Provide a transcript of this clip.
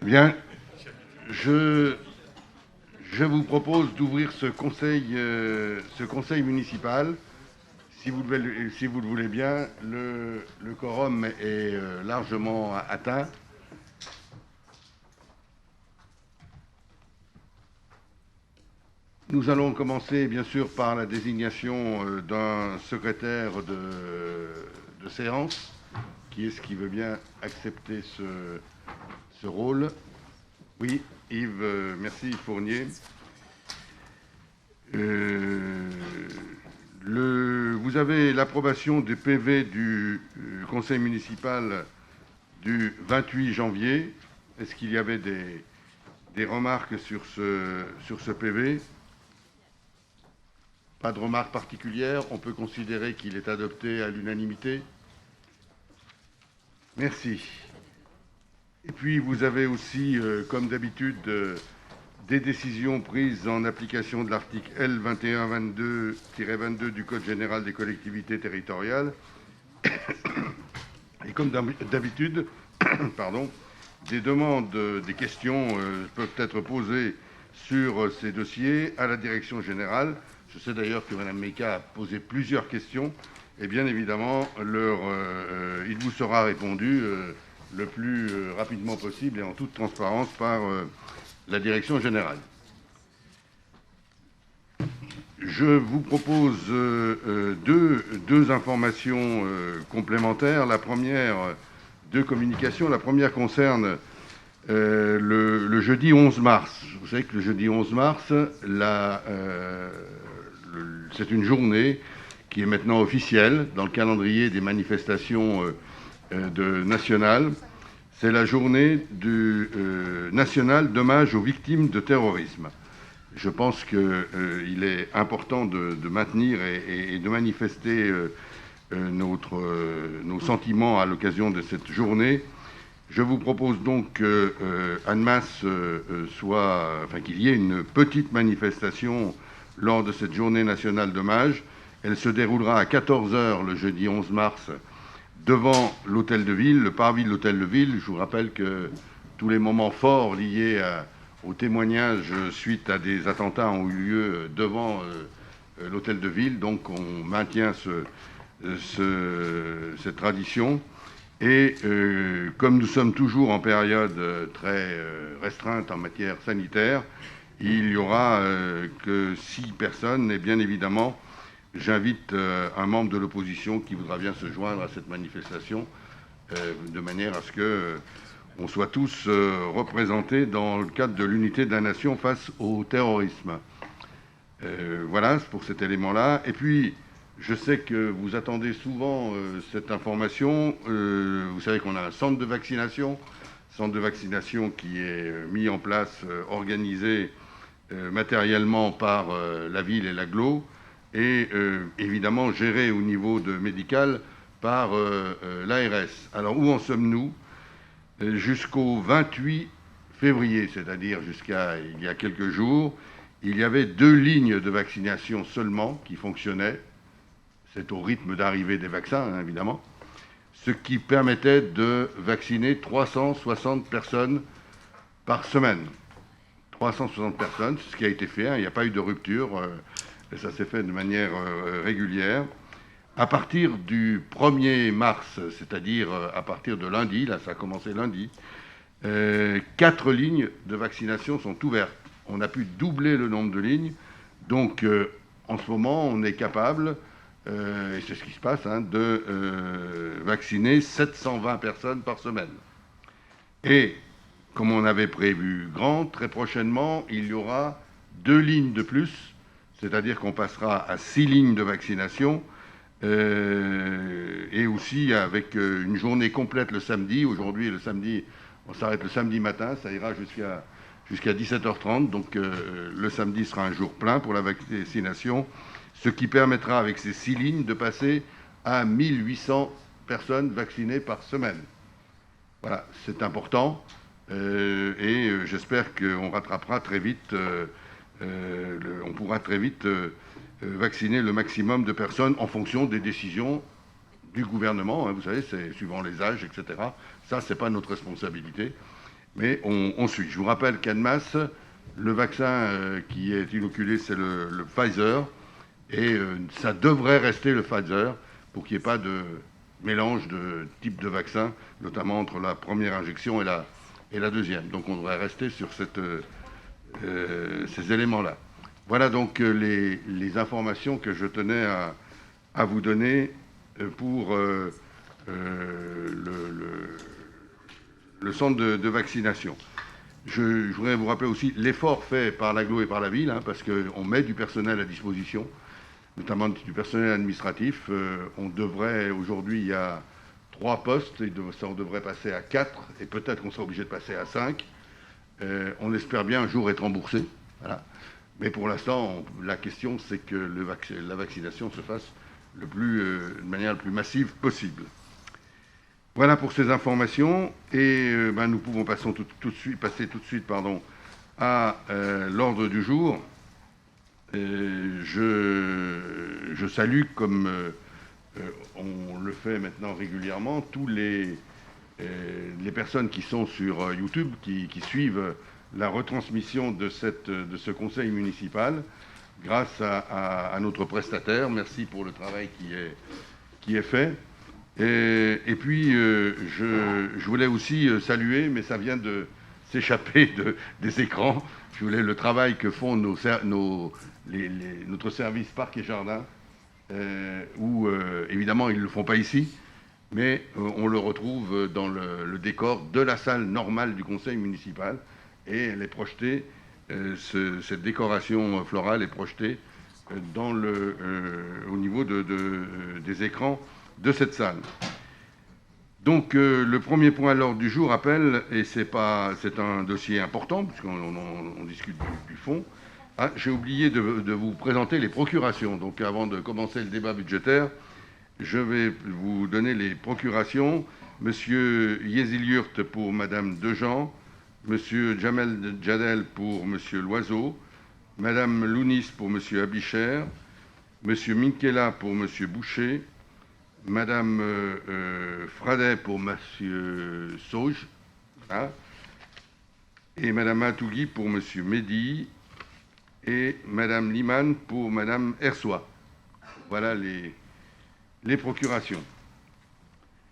Bien, je vous propose d'ouvrir ce conseil municipal. Si vous le voulez bien, le quorum est largement atteint. Nous allons commencer bien sûr par la désignation d'un secrétaire de séance. Qui est-ce qui veut bien accepter ce rôle? Oui, Yves, merci Fournier. Vous avez l'approbation des PV du conseil municipal du 28 janvier. Est-ce qu'il y avait des remarques sur ce PV? Pas de remarques particulières. On peut considérer qu'il est adopté à l'unanimité. Merci. Et puis vous avez aussi, comme d'habitude, des décisions prises en application de l'article L. 2122-22 du Code général des collectivités territoriales. Et comme d'habitude, des demandes, des questions peuvent être posées sur ces dossiers à la direction générale. Je sais d'ailleurs que Mme Meka a posé plusieurs questions. Et bien évidemment, il vous sera répondu le plus rapidement possible et en toute transparence par la direction générale. Je vous propose deux informations complémentaires. La première, deux communications. La première concerne le jeudi 11 mars. Vous savez que le jeudi 11 mars, c'est une journée qui est maintenant officielle dans le calendrier des manifestations nationales. C'est la journée nationale d'hommage aux victimes de terrorisme. Je pense qu'il est important de maintenir et de manifester nos sentiments à l'occasion de cette journée. Je vous propose donc qu'Annemasse qu'il y ait une petite manifestation lors de cette journée nationale d'hommage. Elle se déroulera à 14h le jeudi 11 mars devant l'hôtel de ville, le parvis de l'hôtel de ville. Je vous rappelle que tous les moments forts liés au témoignage suite à des attentats ont eu lieu devant l'hôtel de ville. Donc on maintient cette tradition. Et comme nous sommes toujours en période très restreinte en matière sanitaire, il n'y aura que 6 personnes. Et bien évidemment, j'invite un membre de l'opposition qui voudra bien se joindre à cette manifestation, de manière à ce qu'on soit tous représentés dans le cadre de l'unité de la nation face au terrorisme. Voilà pour cet élément-là. Et puis, je sais que vous attendez souvent cette information. Vous savez qu'on a un centre de vaccination qui est mis en place, organisé matériellement par la ville et l'agglo, et évidemment géré au niveau médical par l'ARS. Alors où en sommes-nous? Jusqu'au 28 février, c'est-à-dire jusqu'à il y a quelques jours, il y avait 2 lignes de vaccination seulement qui fonctionnaient. C'est au rythme d'arrivée des vaccins, hein, évidemment, ce qui permettait de vacciner 360 personnes par semaine. 360 personnes, c'est ce qui a été fait, hein, il n'y a pas eu de rupture, et ça s'est fait de manière régulière. À partir du 1er mars, c'est-à-dire à partir de lundi, là ça a commencé lundi, 4 lignes de vaccination sont ouvertes. On a pu doubler le nombre de lignes, donc en ce moment on est capable, et c'est ce qui se passe, hein, de vacciner 720 personnes par semaine. Et comme on avait prévu très prochainement, il y aura 2 lignes de plus, c'est-à-dire qu'on passera à 6 lignes de vaccination, et aussi avec une journée complète le samedi. Aujourd'hui, le samedi, on s'arrête le samedi matin, ça ira jusqu'à 17h30, donc le samedi sera un jour plein pour la vaccination, ce qui permettra avec ces 6 lignes de passer à 1800 personnes vaccinées par semaine. Voilà, c'est important, et j'espère qu'on rattrapera très vite, on pourra très vite vacciner le maximum de personnes en fonction des décisions du gouvernement, hein, vous savez, c'est suivant les âges, etc. Ça, c'est pas notre responsabilité. mais on suit. Je vous rappelle qu'Annemasse, le vaccin qui est inoculé, c'est le Pfizer, et ça devrait rester le Pfizer pour qu'il n'y ait pas de mélange de types de vaccins, notamment entre la première injection et la deuxième. Donc on devrait rester sur ces éléments-là. Voilà donc les informations que je tenais à vous donner pour le centre de vaccination. Je voudrais vous rappeler aussi l'effort fait par l'agglo et par la ville, parce qu'on met du personnel à disposition, notamment du personnel administratif. On devrait, aujourd'hui, il y a 3 postes, et ça, on devrait passer à 4, et peut-être qu'on sera obligé de passer à 5. On espère bien un jour être remboursé. Voilà. Mais pour l'instant, la question, c'est que la vaccination se fasse de manière la plus massive possible. Voilà pour ces informations. Et nous pouvons passer tout de suite à l'ordre du jour. Je salue, comme on le fait maintenant régulièrement, tous les personnes qui sont sur YouTube, qui suivent la retransmission de ce conseil municipal grâce à notre prestataire. Merci pour le travail qui est fait. Et puis, je voulais aussi saluer, mais ça vient de s'échapper des écrans, je voulais le travail que font notre service Parc et Jardin, où évidemment ils ne le font pas ici, mais on le retrouve dans le décor de la salle normale du conseil municipal, et elle est projetée, cette décoration florale est projetée au niveau des écrans de cette salle. Donc le premier point à l'ordre du jour appelle, et c'est un dossier important puisqu'on discute du fond. J'ai oublié de vous présenter les procurations. Donc avant de commencer le débat budgétaire, je vais vous donner les procurations. Monsieur Yeziliurt pour Madame Dejean, Monsieur Jamel Djadel pour Monsieur Loiseau, Madame Lounis pour Monsieur Abicher, Monsieur Minkela pour Monsieur Boucher, Madame Fradet pour Monsieur Sauge, et Madame Atougui pour Monsieur Mehdi, et Madame Liman pour Madame Ersoy. Voilà les procurations.